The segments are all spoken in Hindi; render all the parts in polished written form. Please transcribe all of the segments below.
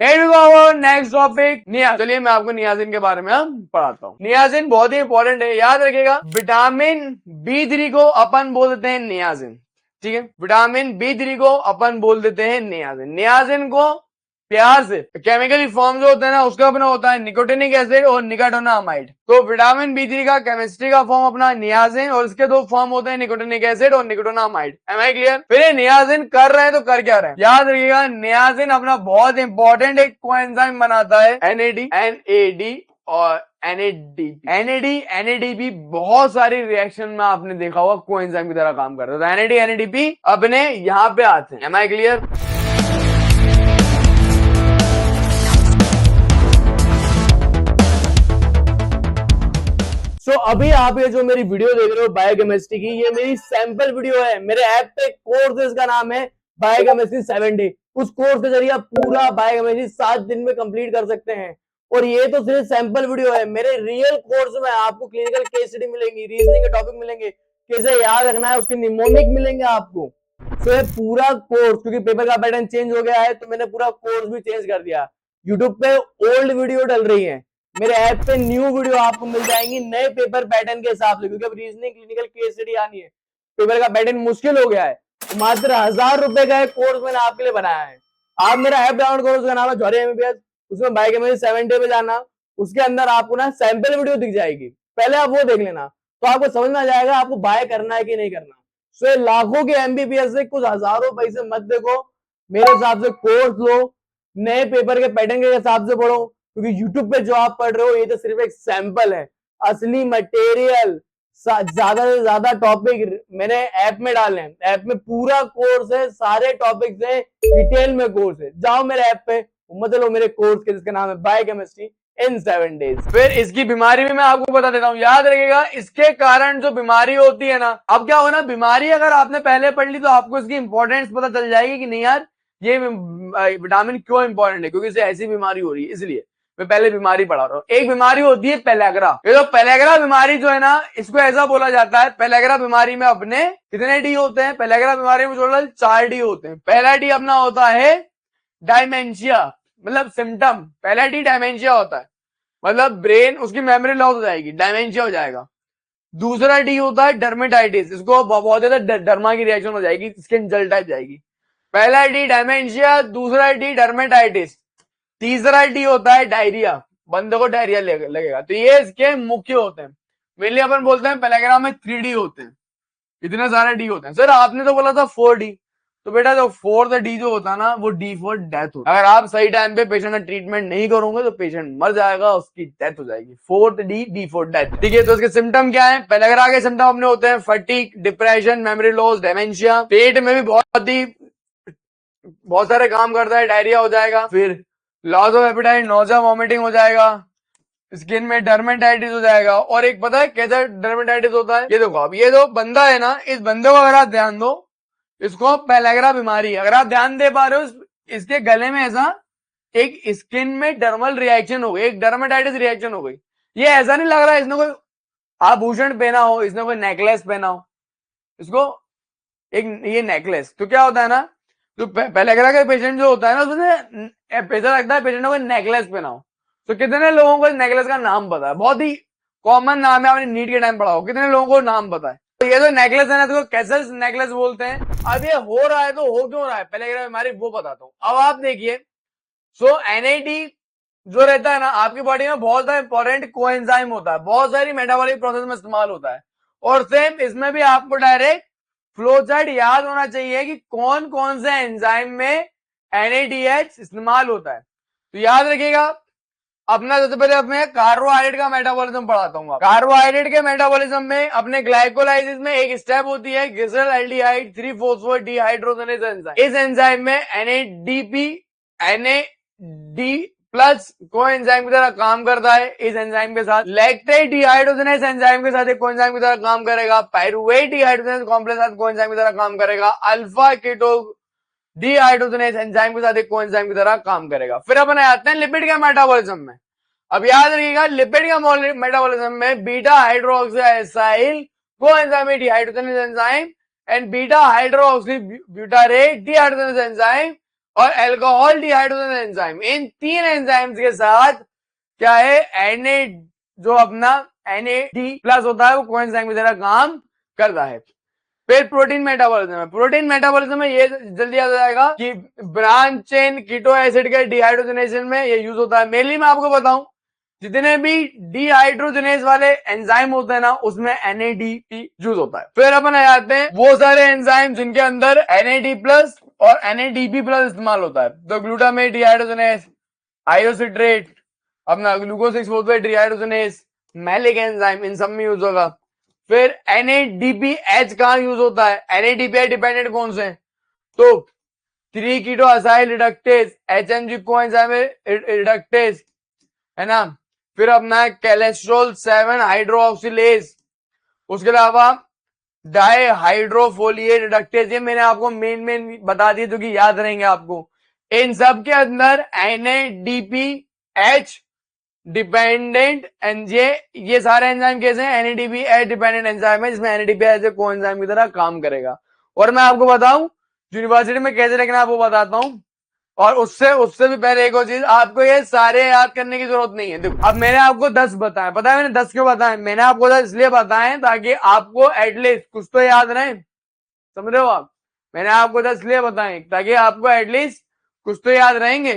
Next topic नियाजिन। चलिए मैं आपको नियाजिन के बारे में पढ़ाता हूँ। नियाजिन बहुत ही इंपॉर्टेंट है, याद रखिएगा। विटामिन B3 को अपन बोल देते हैं नियाजिन, ठीक है। विटामिन B3 को अपन बोल देते हैं नियाजिन। नियाजिन को प्यार से केमिकली फॉर्म जो होता है ना, उसका अपना होता है निकोटिनिक एसिड और निकोटिनामाइड। तो विटामिन B3 का केमिस्ट्री का फॉर्म अपना नियाजिन, और इसके दो फॉर्म होते हैं निकोटिनिक एसिड और निकोटिनामाइड। Am I clear? फिर ये नियाजिन कर रहे हैं तो कर क्या रहे हैं, याद रखिएगा। नियाजिन अपना बहुत इंपॉर्टेंट एक कोएंजाइम बनाता है, NAD और NADP बहुत सारी रिएक्शन में आपने देखा होगा कोएंजाइम की तरह काम करता है। तो NADP अपने यहाँ पे आते हैं। Am I clear? अभी आप ये जो मेरी वीडियो देख रहे हो बायोकेमिस्ट्री की, ये मेरी सैंपल वीडियो है। मेरे ऐप पे कोर्स है, इसका नाम है बायोकेमिस्ट्री 7 डे। उस कोर्स के जरिए आप पूरा बायोकेमिस्ट्री 7 दिन में कंप्लीट कर सकते हैं। और ये तो सिर्फ सैंपल वीडियो है। मेरे रियल कोर्स में आपको क्लिनिकल केस स्टडी मिलेंगी, रीजनिंग के टॉपिक मिलेंगे, कैसे याद रखना है उसके निमोनिक मिलेंगे आपको। तो ये पूरा कोर्स, क्योंकि पेपर का पैटर्न चेंज हो गया है तो मैंने पूरा कोर्स भी चेंज कर दिया। यूट्यूब पे ओल्ड वीडियो डल रही है, मेरे ऐप पे न्यू वीडियो आपको मिल जाएंगी नए पेपर पैटर्न के हिसाब से, क्योंकि अब रीजनिंग क्लिनिकल केस स्टडी आनी है। पेपर का पैटर्न मुश्किल हो गया है। तो मात्र 1000 रुपए का एक कोर्स मैंने आपके लिए बनाया है। आप मेरा ऐप डाउनलोड करो, उसका नाम है जौहरी MBBS। उसमें बायोकेमिस्ट्री 7 डे पे जाना, उसके अंदर आपको ना सैंपल वीडियो दिख जाएगी, पहले आप वो देख लेना, तो आपको समझ में आ जाएगा आपको बाय करना है कि नहीं करना। सो लाखों के MBBS से कुछ हजारों पैसे मत देखो, मेरे हिसाब से कोर्स लो, नए पेपर के पैटर्न के हिसाब से पढ़ो। क्योंकि YouTube पे जो आप पढ़ रहे हो ये तो सिर्फ एक सैंपल है, असली मटेरियल ज्यादा से ज्यादा टॉपिक मैंने ऐप में डाले हैं। ऐप में पूरा कोर्स है, सारे टॉपिक्स है, डिटेल में कोर्स है। जाओ मेरे ऐप पे, मत लो मेरे कोर्स के, जिसका नाम है बायोकेमिस्ट्री इन 7 डेज। फिर इसकी बीमारी भी मैं आपको बता देता हूँ, याद रखिएगा। इसके कारण जो बीमारी होती है ना, अब क्या हो ना, बीमारी अगर आपने पहले पढ़ ली तो आपको इसकी इंपॉर्टेंस पता चल जाएगी कि नहीं यार ये विटामिन क्यों इंपॉर्टेंट है, क्योंकि इसे ऐसी बीमारी हो रही है। इसलिए मैं पहले बीमारी पढ़ा रहा हूँ। एक बीमारी होती है पेलेग्रा। ये तो पेलेग्रा बीमारी जो है ना, इसको ऐसा बोला जाता है, पेलेग्रा बीमारी में अपने कितने डी होते हैं? पेलेग्रा बीमारी में टोटल 4 डी होते हैं। पहला डी अपना होता है डायमेंशिया, मतलब सिम्टम। पहला डी डायमेंशिया होता है, मतलब ब्रेन उसकी मेमोरी लॉस हो जाएगी, डायमेंशिया हो जाएगा। दूसरा डी होता है डर्मेटाइटिस, इसको बहुत ज्यादा डर्मा की रिएक्शन हो जाएगी, स्किन जल टाइप जाएगी। पहला डी डायमेंशिया, दूसरा डी डर्मेटाइटिस, तीसरा डी होता है डायरिया, बंदे को डायरिया लगेगा। तो ये इसके मुख्य होते हैं। मेनली अपन बोलते हैं पेलेग्रा में 3 डी होते हैं, इतने सारे डी होते हैं। सर आपने तो बोला था 4 डी, तो बेटा जो 4th डी जो होता है ना, वो डी फॉर डेथ होता है। अगर आप सही टाइम पे पेशेंट का ट्रीटमेंट नहीं करोगे तो पेशेंट मर जाएगा, उसकी डेथ हो जाएगी। 4th डी फॉर डेथ, ठीक है। तो इसके सिम्टम क्या है? पेलेग्रा के सिम्टम अपने होते हैं fatigue, depression, memory loss, dementia. पेट में भी बहुत सारे काम करता है, डायरिया हो जाएगा, फिर loss of appetite, nausea, vomiting हो जाएगा, स्किन में डर्मेटाइटिस हो जाएगा। और एक पता है कैसा डर्मेटाइटिस होता है? ये देखो, अब ये जो बंदा है ना, इस बंदे को अगर आप ध्यान दो, इसको पेलेग्रा बीमारी, अगर आप ध्यान दे पा रहे हो, इसके गले में ऐसा एक स्किन में डर्मल रिएक्शन हो गई, एक डर्मेटाइटिस रिएक्शन हो गई। ये ऐसा नहीं लग रहा है इसने कोई आभूषण पहना हो, इसने कोई नेकलेस पहना हो, इसको एक ये नेकलेस। तो क्या होता है ना, तो पेलेग्रा का पेशेंट जो होता है ना, उसमें ऐसा लगता है पेशेंट को नेकलेस पहना हो। तो कितने लोगों को नेकलेस का नाम पता है? बहुत ही कॉमन नाम है, आपने नीट के टाइम पढ़ा हो। कितने लोगों को नाम पता है? तो ये जो नेकलेस है ना, इसको कैसेल्स नेकलेस बोलते हैं। अब ये हो रहा है तो हो क्यों रहा है पेलेग्रा बीमारी, वो बताता हूँ। अब आप देखिए, सो NAD जो रहता है ना आपकी बॉडी में, बहुत सारा इंपॉर्टेंट कोएंजाइम होता है, बहुत सारी मेटाबॉलिक प्रोसेस में इस्तेमाल होता है। और सेम इसमें भी आपको डायरेक्ट फ्लो चार्ट याद होना चाहिए कि कौन कौन से एंजाइम में NADH इस्तेमाल होता है। तो याद रखिएगा, अपना सबसे पहले अपने कार्बोहाइड्रेट का मेटाबॉलिज्म पढ़ाता हूँ। कार्बोहाइड्रेट के मेटाबॉलिज्म में अपने ग्लाइकोलाइसिस में एक स्टेप होती है ग्लिसरॉल एल्डिहाइड 3-फॉस्फेट डिहाइड्रोजनेज एंजाइम। इस एंजाइम में NAD प्लस को एंजाइम की तरह काम करता है। इस एंजाइम के साथ लैक्टेट डिहाइड्रोजनेज एंजाइम के साथ एक कोएंजाइम की तरह काम करेगा। पायरुवेट डिहाइड्रोजनेज कॉम्प्लेक्स के साथ कोएंजाइम की तरह काम करेगा। अल्फा कीटो डिहाइड्रोजनेज एंजाइम के साथ एक कोएंजाइम की तरह काम करेगा। फिर अपन आते हैं लिपिड के मेटाबॉलिज्म में। अब याद रखिएगा, लिपिड के मेटाबॉलिज्म में beta hydroxyl coenzyme dehydrogenase enzyme and beta hydroxy butyrate dehydrogenase enzyme और अल्कोहल डिहाइड्रोजन एंजाइम। इन 3 एंजाइम्स के साथ क्या है, Na जो अपना NAD+ होता है वो कोएंजाइम की तरह काम करता है। फिर प्रोटीन मेटाबॉलिज्म है। प्रोटीन मेटाबॉलिज्म में ये जल्दी याद आएगा कि ब्रांच चेन कीटो एसिड के डिहाइड्रोजनेशन में ये यूज होता है। मेनली मैं आपको बताऊं, जितने भी डिहाइड्रोजनेज वाले एंजाइम होते हैं ना, उसमें NADP यूज होता है। फिर अपन आ जाते हैं वो सारे एंजाइम जिनके अंदर NAD+ और NADP+ इस्तेमाल होता है। तो ग्लूटामेट डिहाइड्रोजनेज, आयोसिट्रेट, अपना ग्लूकोज 6-फॉस्फेट डिहाइड्रोजनेज, मैलिक एंजाइम, इन सब में यूज होगा। फिर NADPH कहां यूज होता है? NADPH डिपेंडेंट कौन से हैं? तो 3 keto acyl reductase, HMG coenzyme reductase, है ना। फिर अपना कोलेस्ट्रॉल 7 हाइड्रोक्सिलेज, उसके अलावा डाइहाइड्रोफोलिएट रिडक्टेज। ये मैंने आपको मेन बता दिए जो कि याद रहेंगे आपको। इन सब के अंदर NADPH डिपेंडेंट ये सारे एंजाइम कैसे हैं? NADPH डिपेंडेंट एंजाइम है जिसमें NADPH कोएंजाइम की तरह काम करेगा। और मैं आपको बताऊं यूनिवर्सिटी में कैसे लिखना है वो बताता हूं। और उससे भी पहले एक और चीज, आपको ये सारे याद करने की जरूरत नहीं है। देखो अब मैंने आपको 10 बताए, पता है मैंने 10 क्यों बताए? मैंने आपको 10 इसलिए बताए ताकि आपको एटलीस्ट कुछ तो याद रहे, समझ रहे हो आप? मैंने आपको 10 इसलिए बताए ताकि आपको एटलीस्ट कुछ तो याद रहेंगे।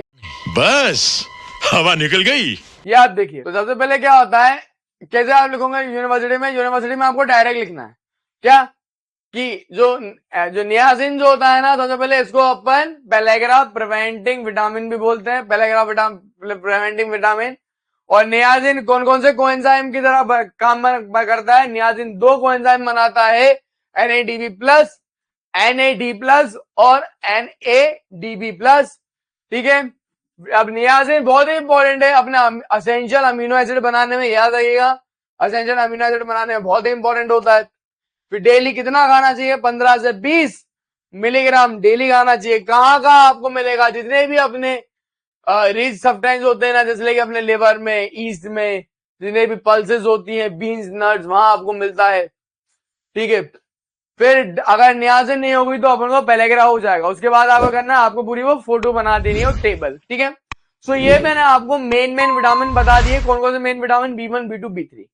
बस हवा निकल गई। ये आप देखिए, तो सबसे पहले क्या होता है, कैसे आप लिखोगे यूनिवर्सिटी में आपको डायरेक्ट लिखना है क्या कि जो नियासिन जो होता है ना, सबसे पहले इसको अपन पैलेग्राफ प्रिवेंटिंग विटामिन भी बोलते हैं, पैलेग्राफ प्रिवेंटिंग विटामिन। और नियासिन कौन कौन से कोएंजाइम की तरह काम करता है? नियासिन 2 कोएंजाइम बनाता है, NADP+, NAD+ और NADP+, ठीक है। अब नियासिन बहुत ही इंपॉर्टेंट है अपने असेंशियल अमीनो एसिड बनाने में, याद रखिएगा असेंशियल अमीनो एसिड बनाने में बहुत ही इंपॉर्टेंट होता है। फिर डेली कितना खाना चाहिए? 15 से 20 मिलीग्राम डेली खाना चाहिए। कहाँ कहाँ आपको मिलेगा? जितने भी अपने रिच सब्सटेंस होते हैं ना, जैसे कि अपने लिवर में, ईस्ट में, जितने भी पल्सेस होती हैं, बीन्स, नट्स, वहां आपको मिलता है, ठीक है। फिर अगर नियासिन नहीं होगी तो अपन को पैलेग्रा हो जाएगा। उसके बाद आपको करना है, आपको पूरी वो फोटो बना देनी है, टेबल, ठीक है। सो ये मैंने आपको मेन विटामिन बता दिए। कौन कौन से main vitamin? B1, B2, B3।